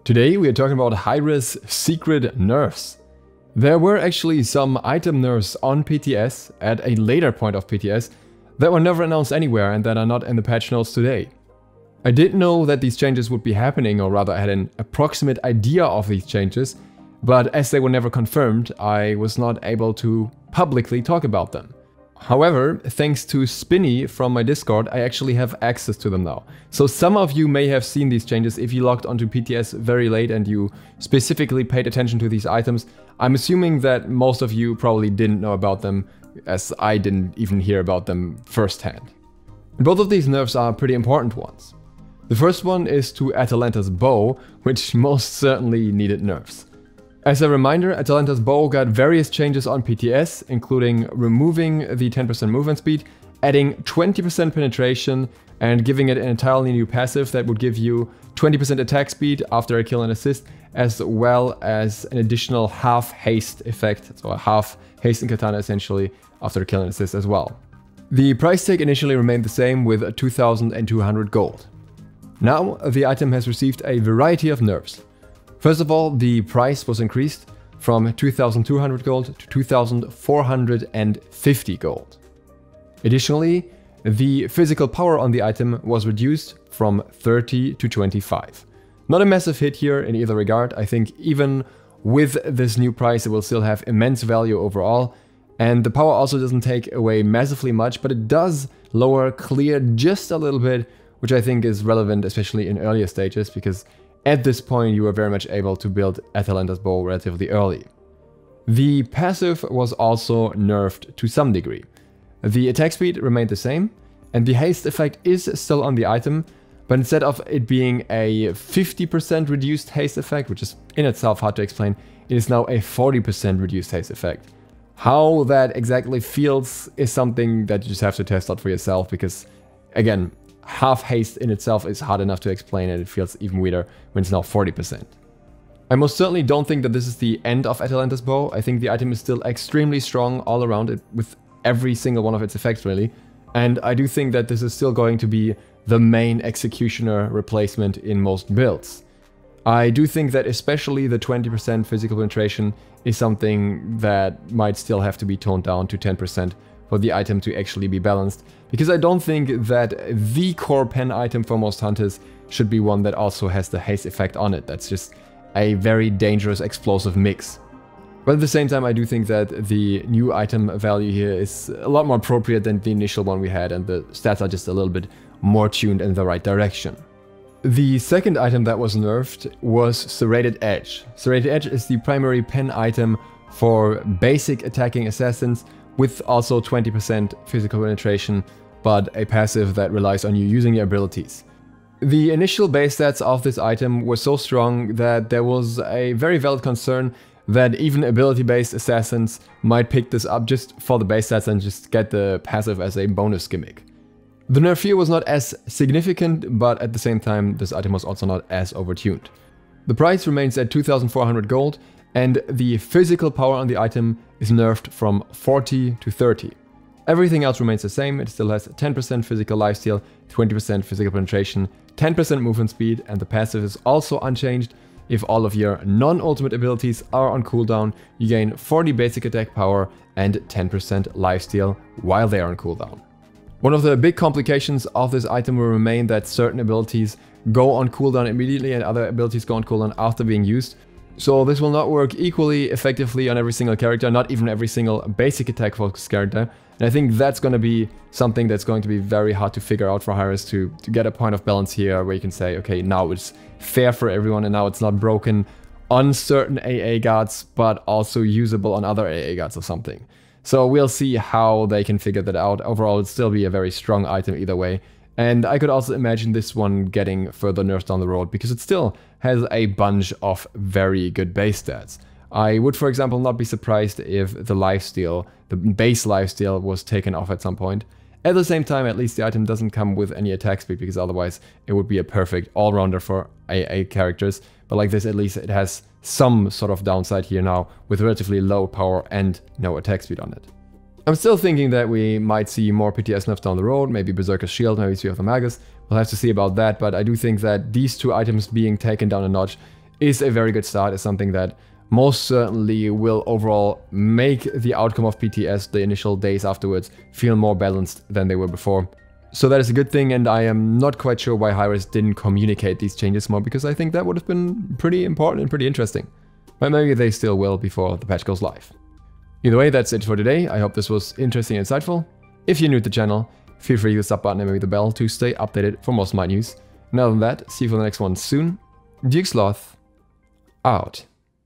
Today we are talking about Hi-Rez secret nerfs. There were actually some item nerfs on PTS at a later point of PTS that were never announced anywhere and that are not in the patch notes today. I did know that these changes would be happening, or rather I had an approximate idea of these changes, but as they were never confirmed, I was not able to publicly talk about them. However, thanks to Spinny from my Discord, I actually have access to them now. So some of you may have seen these changes if you logged onto PTS very late and you specifically paid attention to these items. I'm assuming that most of you probably didn't know about them, as I didn't even hear about them firsthand. And both of these nerfs are pretty important ones. The first one is to Atalanta's bow, which most certainly needed nerfs. As a reminder, Atalanta's bow got various changes on PTS, including removing the 10% movement speed, adding 20% penetration, and giving it an entirely new passive that would give you 20% attack speed after a kill and assist, as well as an additional half haste effect, so a half haste in katana essentially, after a kill and assist as well. The price tag initially remained the same with 2,200 gold. Now, the item has received a variety of nerfs. First of all, the price was increased from 2,200 gold to 2,450 gold. Additionally, the physical power on the item was reduced from 30 to 25. Not a massive hit here in either regard. I think even with this new price it will still have immense value overall, and the power also doesn't take away massively much, but it does lower clear just a little bit, which I think is relevant especially in earlier stages, because at this point you are very much able to build Atalanta's bow relatively early. The passive was also nerfed to some degree. The attack speed remained the same, and the haste effect is still on the item, but instead of it being a 50% reduced haste effect, which is in itself hard to explain, it is now a 40% reduced haste effect. How that exactly feels is something that you just have to test out for yourself, because again, half haste in itself is hard enough to explain, and it feels even weirder when it's now 40%. I most certainly don't think that this is the end of Atalanta's bow. I think the item is still extremely strong all around it with every single one of its effects really. And I do think that this is still going to be the main executioner replacement in most builds. I do think that especially the 20% physical penetration is something that might still have to be toned down to 10% for the item to actually be balanced, because I don't think that the core pen item for most hunters should be one that also has the haste effect on it. That's just a very dangerous explosive mix. But at the same time, I do think that the new item value here is a lot more appropriate than the initial one we had, and the stats are just a little bit more tuned in the right direction. The second item that was nerfed was Serrated Edge. Serrated Edge is the primary pen item for basic attacking assassins, with also 20% physical penetration, but a passive that relies on you using your abilities. The initial base stats of this item were so strong that there was a very valid concern that even ability-based assassins might pick this up just for the base stats and just get the passive as a bonus gimmick. The nerf here was not as significant, but at the same time this item was also not as overtuned. The price remains at 2,400 gold, and the physical power on the item is nerfed from 40 to 30. Everything else remains the same. It still has 10% physical lifesteal, 20% physical penetration, 10% movement speed, and the passive is also unchanged. If all of your non-ultimate abilities are on cooldown, you gain 40 basic attack power and 10% lifesteal while they are on cooldown. One of the big complications of this item will remain that certain abilities go on cooldown immediately and other abilities go on cooldown after being used. So this will not work equally effectively on every single character, not even every single basic attack focused character. And I think that's going to be something that's going to be very hard to figure out for Hi-Rez to get a point of balance here where you can say, okay, now it's fair for everyone and now it's not broken on certain AA guards, but also usable on other AA guards or something. So we'll see how they can figure that out. Overall, it'll still be a very strong item either way. And I could also imagine this one getting further nerfs down the road, because it still has a bunch of very good base stats. I would, for example, not be surprised if the lifesteal, the base lifesteal, was taken off at some point. At the same time, at least the item doesn't come with any attack speed, because otherwise it would be a perfect all-rounder for AA characters. But like this, at least it has some sort of downside here now, with relatively low power and no attack speed on it. I'm still thinking that we might see more PTS nerfs down the road, maybe Berserker's Shield, maybe Sphere of the Magus. We'll have to see about that, but I do think that these two items being taken down a notch is a very good start. It's something that most certainly will overall make the outcome of PTS, the initial days afterwards, feel more balanced than they were before. So that is a good thing, and I am not quite sure why Hi-Rez didn't communicate these changes more, because I think that would have been pretty important and pretty interesting. But maybe they still will before the patch goes live. Either way, that's it for today. I hope this was interesting and insightful. If you're new to the channel, feel free to use the sub button and maybe the bell to stay updated for more Smite news. And other than that, see you for the next one soon. Duke Sloth, out.